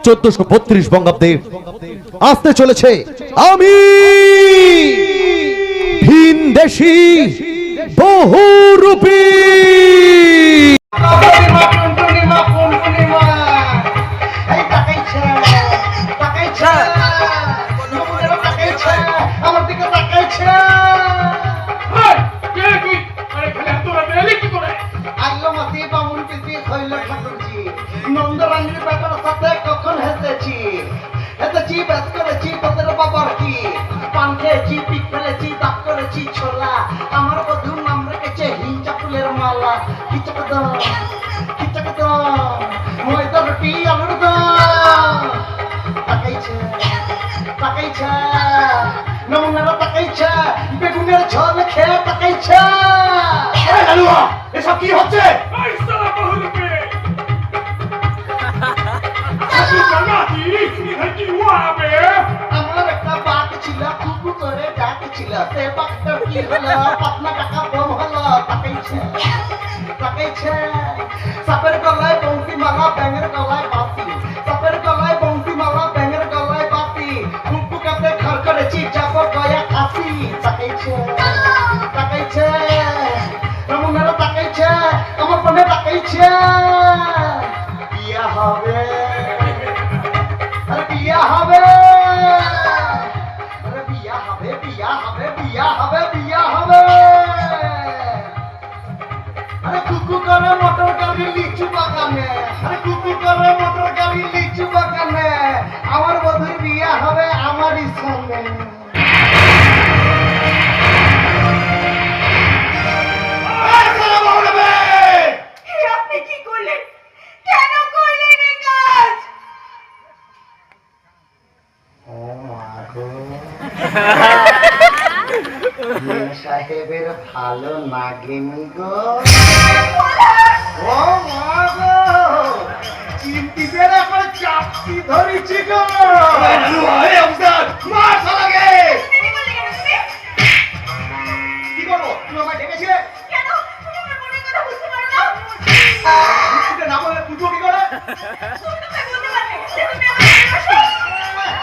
1432 বঙ্গাব্দে আসতে চলেছে আমি ভিনদেশী বহুরূপী। নন্দরানীর ব্যাপার সাথে কখন হেসেছি ব্যাস করেছি তোদের বাবার কি পান খেয়েছি পিক ফেলেছি দাপ করেছি ছোলা আমার বধুর নাম রেখেছে হিঞ্চা ফুলের মালা খিচকদম ময়দা রুটি আলুর দম তাকাইছে নমুনারা তাকাইছে বেগুনের ঝোল খেয়ে তাকাইছে। এসব কি হচ্ছে? আমার একটা বাঘ ছিল কুকু করে ডাক ছিল সে বাঘটা কি হলো পাতলা টাকা কম হলো তাকাইছে সাপের গলায় বংশী মালা ব্যাঙের গলায় বাসি সাপের গলায় বংশী মালা ব্যাঙের গলায় বাসি কুকু কাতে ঘর করেছি যাব গয়া কাশি তাকাইছে রমুনারা তাকাইছে আমার মনে তাকাইছে বিয়া হবে বিয়া হবে আরে কুকু করে মোটর গাড়ি লিচু বাগানে আমার বধুর বিয়া হবে আমারই সঙ্গে। আপনি কি করলেন? কেন করলেন এই কাজ? সাহেবের ভালো লাগেনি গো। চিন্তিতের এখন চাপটি ধরেছি গো। কি করবো? তুমি আমায় ডেকেছিলে? কেন? তুমি আমার মনের কথা বুঝতে পারো না? না বললে পুজো কি করে? তুমি তো বলতে পারবে যে তুমি আমার ভালোবাসো।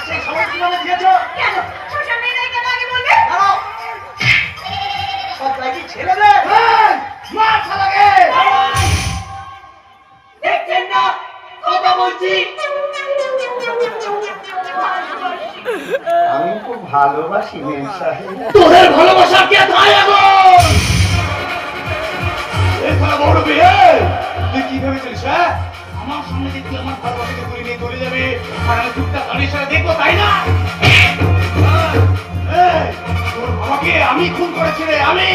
সেই সময় কিভাবে দিয়েছো? কেন? শ্মশান নেই নাই কেন আগে বলবে? দাঁড়াও। সব জায়গায় ছেলে রে। মার শালাকে। দেখছেন না? কথা বলছি। আমি খুব ভালোবাসি মেম সাহেব। তোদের ভালোবাসা কে থাই এখন? এই সারা বড় বিয়ে তুই কি ভেবেছিস? হ্যাঁ আমার সামনে যে তুই আমার ভালোবাসাকে তুই নিয়ে চলে যাবে আর আমি চুপটা গাড়ির সাথে দেখবো তাই না? তোর বাবাকে আমি খুন করেছি রে আমি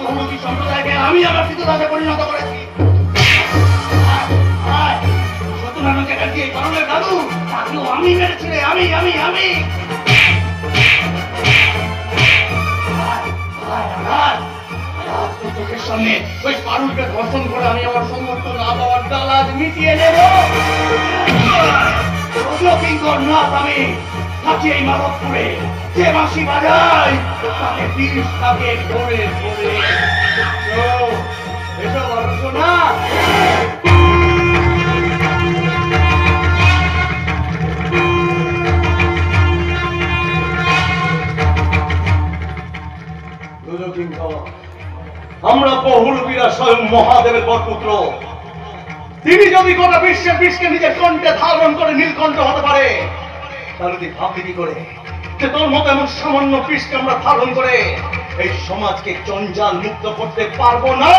বহুরূপী সম্প্রদায়কে আমি আমার পিতৃদাসে পরিণত করেছি। সত্যনারায়ণ চ্যাটার্জি এই কারণের দাদু তাকেও আমি মেরেছি রে আমি চোখের সামনে ওই পারুলকে ধর্ষণ করে আমি আমার সমস্ত না পাওয়ার দালাজ মিটিয়ে নেব। কিঙ্কর নাথ আমি থাকি এই মাধবপুরে যে বাঁশি বাজায় তাকে 30 টাকে ধরে এসব আলোচনা আমরা বহুরূপীরা স্বয়ং মহাদেবের বরপুত্র। তিনি যদি গোটা বিশ্বের বিষকে নিজের কণ্ঠে ধারণ করে নীলকণ্ঠ হতে পারে তাহলে তুই ভাবলি কি করে যে তোর মতো এমন সামান্য বিষকে আমরা ধারণ করে এই সমাজকে জঞ্জাল মুক্ত করতে পারবো না?